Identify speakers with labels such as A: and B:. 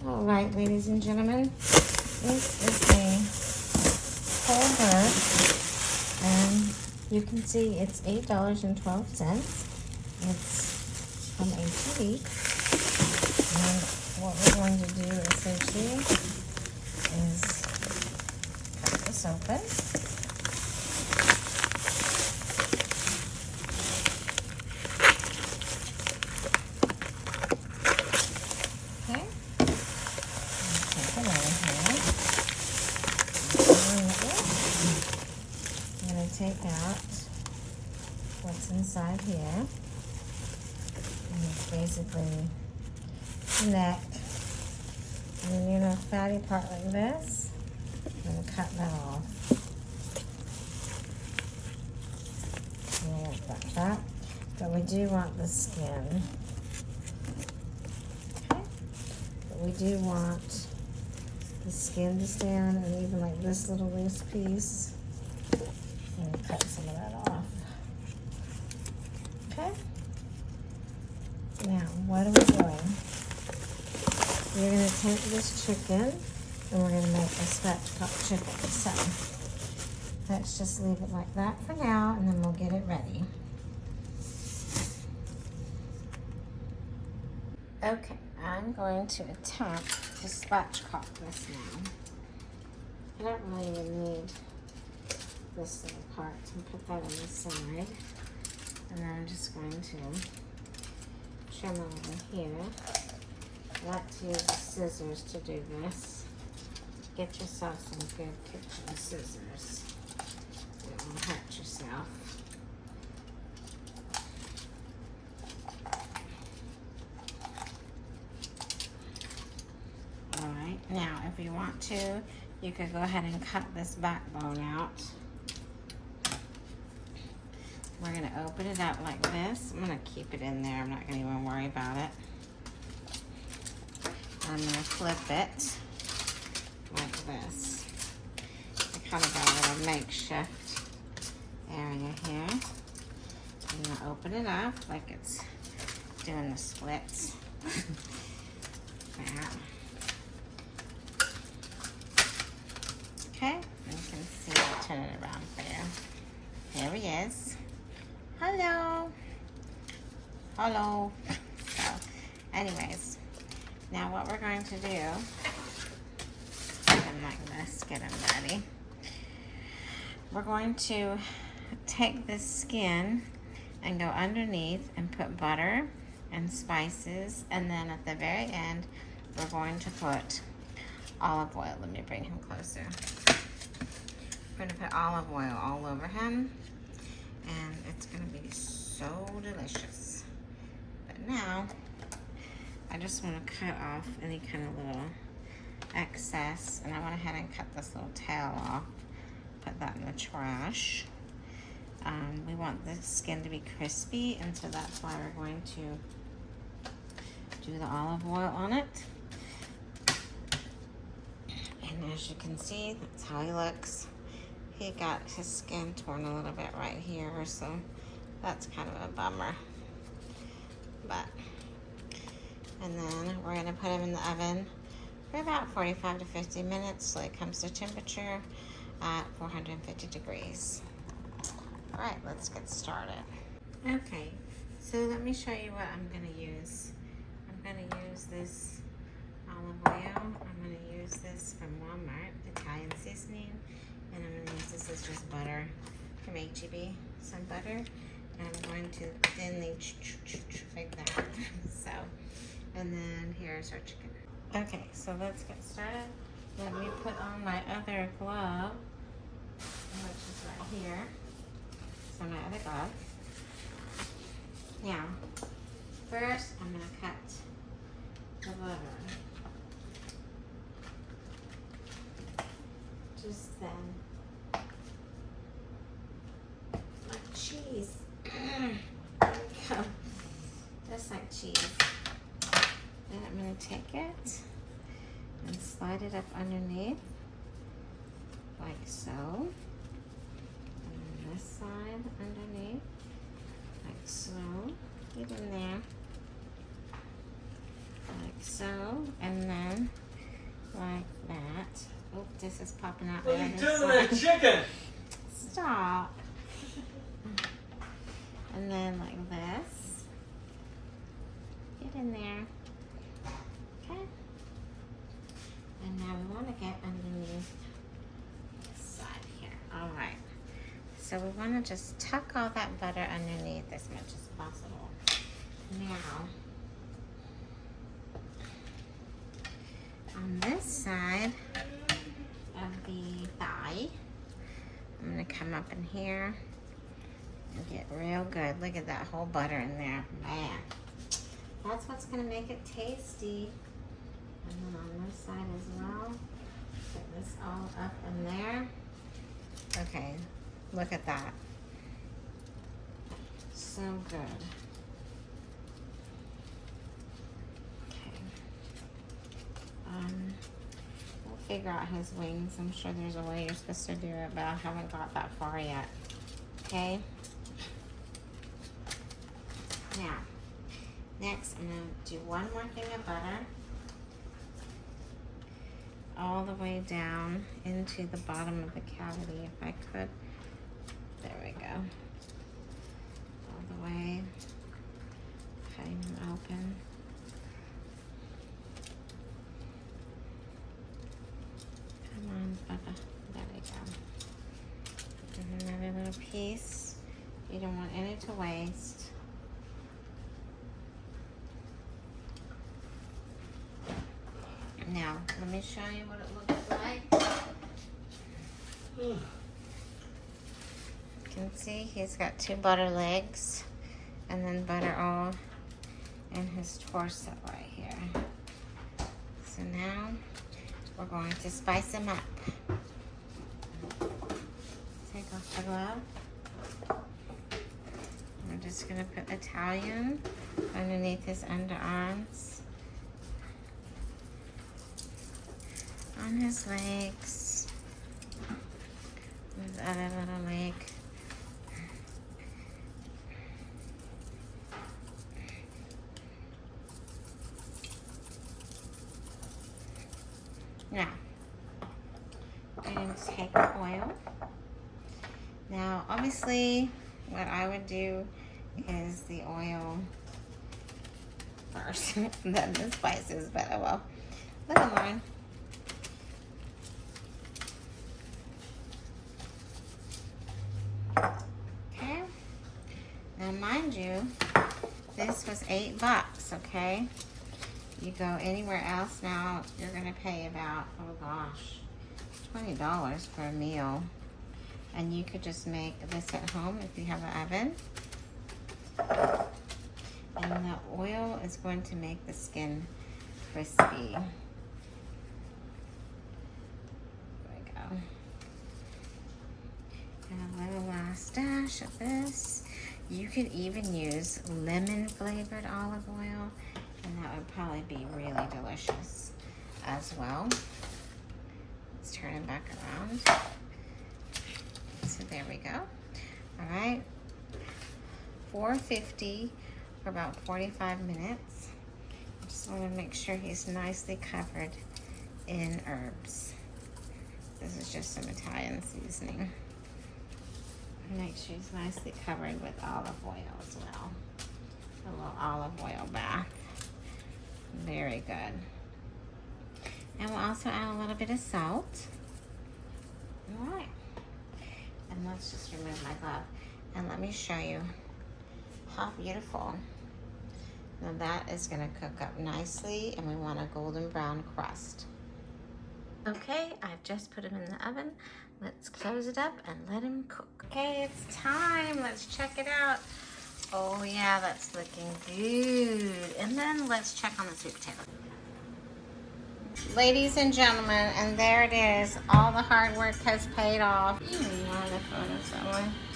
A: All right, ladies and gentlemen, this is a whole bird, and you can see it's $8.12. It's from H-E-B, and what we're going to do essentially is cut this open. Take out what's inside here, and it's basically the neck, and then you know, fatty part like this. I'm going to cut that off. Yeah, like that. But we do want the skin. Okay. But we do want the skin to stay on, and even like this little loose piece. I'm going to cut some of that off. Okay? Now, what are we doing? We're going to take this chicken and we're going to make a spatchcock chicken. So, let's just leave it like that for now, and then we'll get it ready. Okay, I'm going to attempt to spatchcock this now. I don't really even need this little part, and put that on the side, and then I'm just going to trim over here. I like to use the scissors to do this. Get yourself some good kitchen scissors. You don't want to hurt yourself. Alright, now if you want to, you could go ahead and cut this backbone out. We're going to open it up like this. I'm going to keep it in there. I'm not going to even worry about it. I'm going to flip it like this. I kind of got a little makeshift area here. I'm going to open it up like it's doing the splits. Okay, and you can see I'll turn it around for you. Here he is. Hello. Hello. So, anyways, now what we're going to do, put him like this, get him ready. We're going to take this skin and go underneath and put butter and spices, and then at the very end, we're going to put olive oil. Let me bring him closer. We're going to put olive oil all over him. And it's going to be so delicious. But now, I just want to cut off any kind of little excess. And I went ahead and cut this little tail off. Put that in the trash. We want the skin to be crispy, and so that's why we're going to do the olive oil on it. And as you can see, that's how he looks. He got his skin torn a little bit right here, so that's kind of a bummer. But, and then we're going to put him in the oven for about 45 to 50 minutes so it comes to temperature at 450 degrees. All right, let's get started. Okay, so let me show you what I'm going to use. I'm going to use this olive oil. I'm going to use this from Walmart, Italian seasoning. And I'm going to use this as just butter from H-E-B, some butter. And I'm going to thinly like that. So, and then here's our chicken. Okay, so let's get started. Let me put on my other glove, which is right here. So my other glove. Now, first I'm going to cut the butter. Just then, like cheese. There we go. Just like cheese. Then I'm going to take it and slide it up underneath, like so. And then this side underneath, like so. Get in there, like so, and then like that. Oh, this is popping out.
B: What are you doing to that chicken?
A: Stop. And then like this. Get in there. Okay. And now we want to get underneath this side here. All right. So we want to just tuck all that butter underneath as much as possible. Now, on this side of the thigh, I'm going to come up in here and get real good. Look at that whole butter in there. Man, that's what's going to make it tasty. And then on this side as well, get this all up in there. Okay, look at that. So good. Okay. We'll figure out his wings. I'm sure there's a way you're supposed to do it, but I haven't got that far yet. Okay. Now, next I'm going to do one more thing of butter all the way down into the bottom of the cavity, if I could. There we go. All the way, cutting them open. Come on, Bubba. There we go. And another little piece. You don't want any to waste. Now, let me show you what it looks like. You can see he's got 2 butter legs and then butter all in his torso right here. So now we're going to spice him up. Take off the glove. We're just going to put Italian underneath his underarms. On his legs, his other little leg. Now, we're going to take oil. Now, obviously, what I would do is the oil first, then the spices, but oh well. Look at mine. Okay, now mind you, this was $8, okay? You go anywhere else now, you're gonna pay about, oh gosh, $20 for a meal. And you could just make this at home if you have an oven. And the oil is going to make the skin crispy. And a little last dash of this. You could even use lemon flavored olive oil, and that would probably be really delicious as well. Let's turn it back around. So there we go. All right, 450 for about 45 minutes. I just want to make sure he's nicely covered in herbs. This is just some Italian seasoning. Make sure he's nicely covered with olive oil as well. A little olive oil bath. Very good. And we'll also add a little bit of salt. All right. And let's just remove my glove. And let me show you how beautiful. Now that is gonna cook up nicely, and we want a golden brown crust. Okay, I've just put him in the oven. Let's close it up and let him cook. Okay, it's time. Let's check it out. Oh yeah, that's looking good. And then let's check on the sweet potato. Ladies and gentlemen, and there it is. All the hard work has paid off. You know the photo somewhere.